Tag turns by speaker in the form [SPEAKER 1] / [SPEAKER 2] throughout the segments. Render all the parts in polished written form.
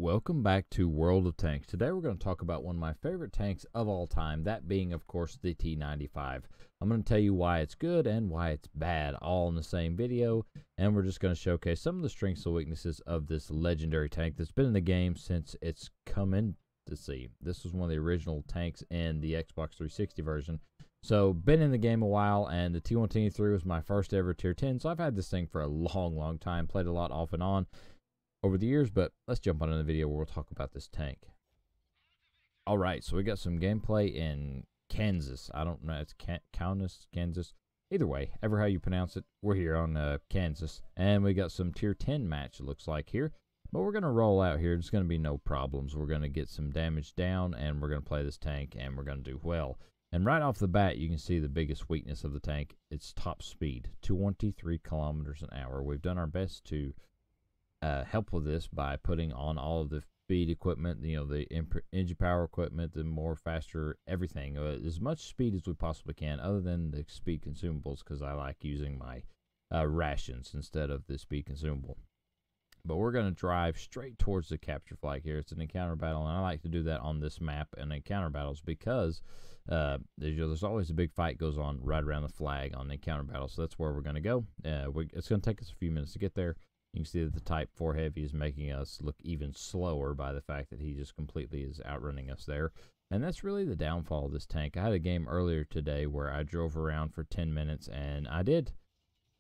[SPEAKER 1] Welcome back to World of Tanks. Today we're going to talk about one of my favorite tanks of all time, that being, of course, the T95. I'm going to tell you why it's good and why it's bad, all in the same video, and we're just going to showcase some of the strengths and weaknesses of this legendary tank that's been in the game since it's come in to see. This was one of the original tanks in the Xbox 360 version. So, been in the game a while, and the T123 was my first ever Tier 10, so I've had this thing for a long time, played a lot off and on over the years, but let's jump on in the video where we'll talk about this tank. Alright, so we got some gameplay in Kansas. I don't know, it's Kansas. Either way, ever how you pronounce it, we're here on Kansas. And we got some Tier 10 match, it looks like here. But we're going to roll out here. There's going to be no problems. We're going to get some damage down, and we're going to play this tank, and we're going to do well. And right off the bat, you can see the biggest weakness of the tank. It's top speed, 23 kilometers an hour. We've done our best to help with this by putting on all of the speed equipment, you know, the engine power equipment, the more faster everything, as much speed as we possibly can, other than the speed consumables, because I like using my rations instead of the speed consumable. But we're going to drive straight towards the capture flag here. It's an encounter battle, and I like to do that on this map and encounter battles because there's always a big fight goes on right around the flag on the encounter battle. So that's where we're going to go. It's going to take us a few minutes to get there. You can see that the Type 4 Heavy is making us look even slower by the fact that he just completely is outrunning us there. And that's really the downfall of this tank. I had a game earlier today where I drove around for 10 minutes and I did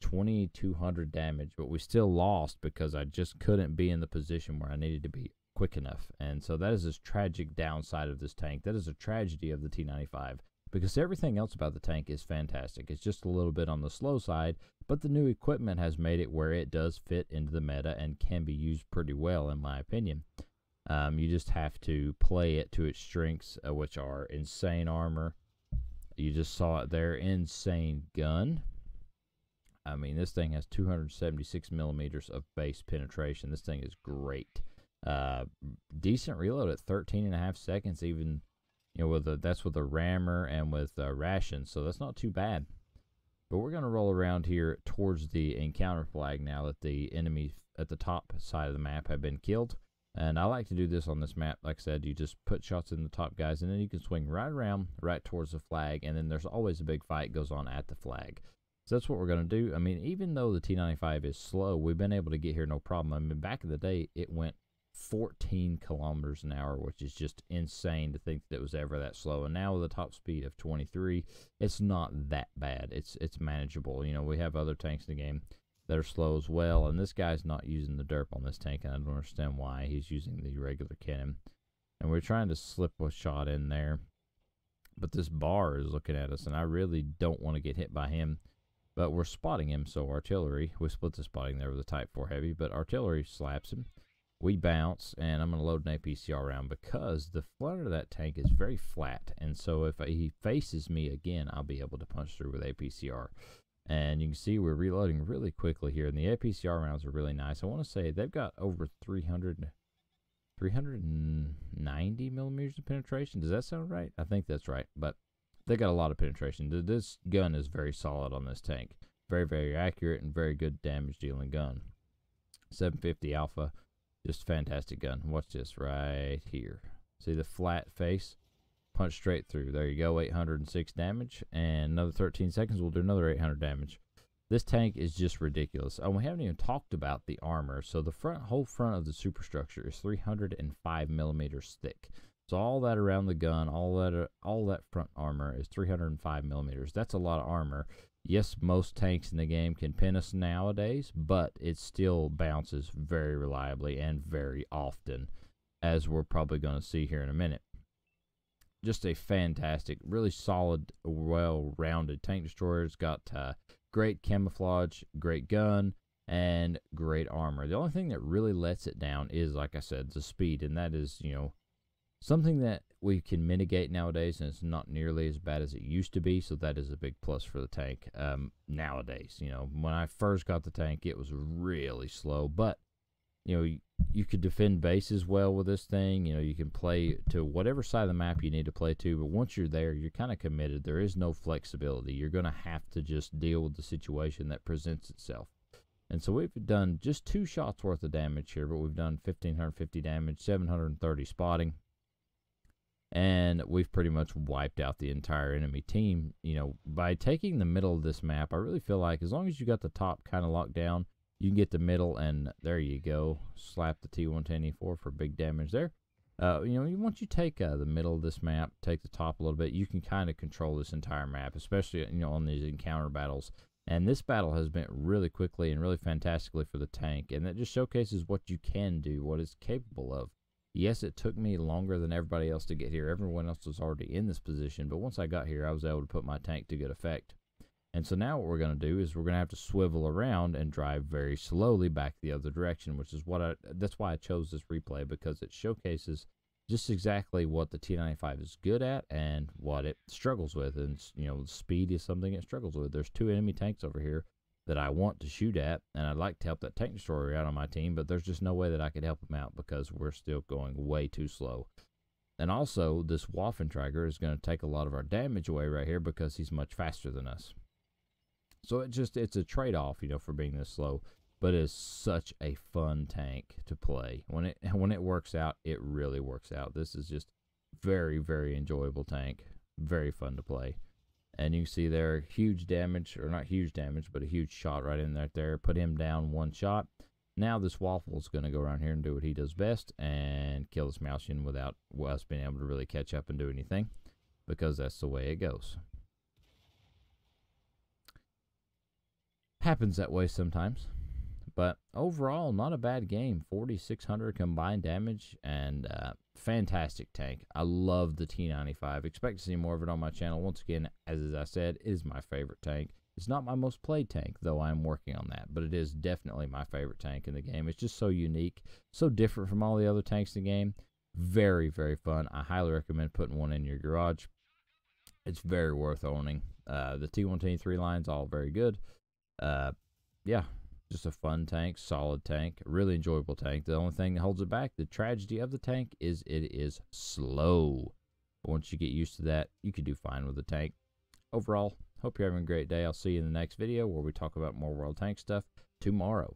[SPEAKER 1] 2,200 damage, but we still lost because I just couldn't be in the position where I needed to be quick enough. And so that is this tragic downside of this tank. That is a tragedy of the T95. Because everything else about the tank is fantastic. It's just a little bit on the slow side, but the new equipment has made it where it does fit into the meta and can be used pretty well, in my opinion. You just have to play it to its strengths, which are insane armor. You just saw it there, insane gun. I mean, this thing has 276 millimeters of base penetration. This thing is great. Decent reload at 13.5 seconds, even. You know, that's with a rammer and with rations, so that's not too bad. But we're going to roll around here towards the encounter flag now that the enemies at the top side of the map have been killed. And I like to do this on this map. Like I said, you just put shots in the top guys, and then you can swing right around, right towards the flag, and then there's always a big fight goes on at the flag. So that's what we're going to do. I mean, even though the T95 is slow, we've been able to get here no problem. I mean, back in the day, it went 14 kilometers an hour, which is just insane to think that it was ever that slow. And now with a top speed of 23, it's not that bad. It's manageable. You know, we have other tanks in the game that are slow as well, and this guy's not using the derp on this tank, and I don't understand why. He's using the regular cannon, and we're trying to slip a shot in there, but this bar is looking at us, and I really don't want to get hit by him. But we're spotting him, so artillery, we split the spotting there with the Type 4 Heavy, but artillery slaps him. We bounce, and I'm going to load an APCR round because the front of that tank is very flat. And so if he faces me again, I'll be able to punch through with APCR. And you can see we're reloading really quickly here. And the APCR rounds are really nice. I want to say they've got over 390 millimeters of penetration. Does that sound right? I think that's right. But they got a lot of penetration. This gun is very solid on this tank. Very accurate and very good damage dealing gun. 750 Alpha. Just fantastic gun. Watch this right here. See the flat face? Punch straight through. There you go. 806 damage. And another 13 seconds, we'll do another 800 damage. This tank is just ridiculous. And we haven't even talked about the armor. So the whole front of the superstructure is 305 millimeters thick. So all that around the gun, all that front armor is 305 millimeters. That's a lot of armor. Yes, most tanks in the game can pin us nowadays, but it still bounces very reliably and very often, as we're probably going to see here in a minute. Just a fantastic, really solid, well-rounded tank destroyer. It's got great camouflage, great gun, and great armor. The only thing that really lets it down is, like I said, the speed, and that is, you know, something that we can mitigate nowadays, and it's not nearly as bad as it used to be, so that is a big plus for the tank nowadays. You know, when I first got the tank, it was really slow, but, you know, you could defend bases well with this thing. You know, you can play to whatever side of the map you need to play to, but once you're there, you're kind of committed. There is no flexibility. You're going to have to just deal with the situation that presents itself. And so we've done just 2 shots worth of damage here, but we've done 1,550 damage, 730 spotting. And we've pretty much wiped out the entire enemy team. You know, by taking the middle of this map, I really feel like as long as you got the top kind of locked down, you can get the middle, and there you go. Slap the T110E4 for big damage there. You know, once you take the middle of this map, take the top a little bit, you can kind of control this entire map, especially, you know, on these encounter battles. And this battle has been really quickly and really fantastically for the tank, and that just showcases what you can do, what it's capable of. Yes, it took me longer than everybody else to get here. Everyone else was already in this position, but once I got here, I was able to put my tank to good effect. And so now what we're going to do is we're going to have to swivel around and drive very slowly back the other direction, which is that's why I chose this replay, because it showcases just exactly what the T95 is good at and what it struggles with. And, you know, speed is something it struggles with. There's 2 enemy tanks over here that I want to shoot at, and I'd like to help that tank destroyer out on my team, but there's just no way that I could help him out because we're still going way too slow. And also, this Waffentrager is going to take a lot of our damage away right here because he's much faster than us. So it's a trade-off, you know, for being this slow, but it's such a fun tank to play. When it works out, it really works out. This is just very, very enjoyable tank, very fun to play. And you can see there, huge damage, or not huge damage, but a huge shot right in there. Put him down 1 shot. Now this Waffle is going to go around here and do what he does best and kill this Mausian without us being able to really catch up and do anything, because that's the way it goes. Happens that way sometimes. But overall, not a bad game. 4,600 combined damage, and fantastic tank. I love the T95. Expect to see more of it on my channel. Once again, as I said, it is my favorite tank. It's not my most played tank, though I'm working on that, but it is definitely my favorite tank in the game. It's just so unique, so different from all the other tanks in the game. Very, very fun. I highly recommend putting one in your garage. It's very worth owning. The T123 line's all very good. Yeah. Just a fun tank, solid tank, really enjoyable tank. The only thing that holds it back, the tragedy of the tank, is it is slow. But once you get used to that, you can do fine with the tank. Overall, hope you're having a great day. I'll see you in the next video where we talk about more World Tank stuff tomorrow.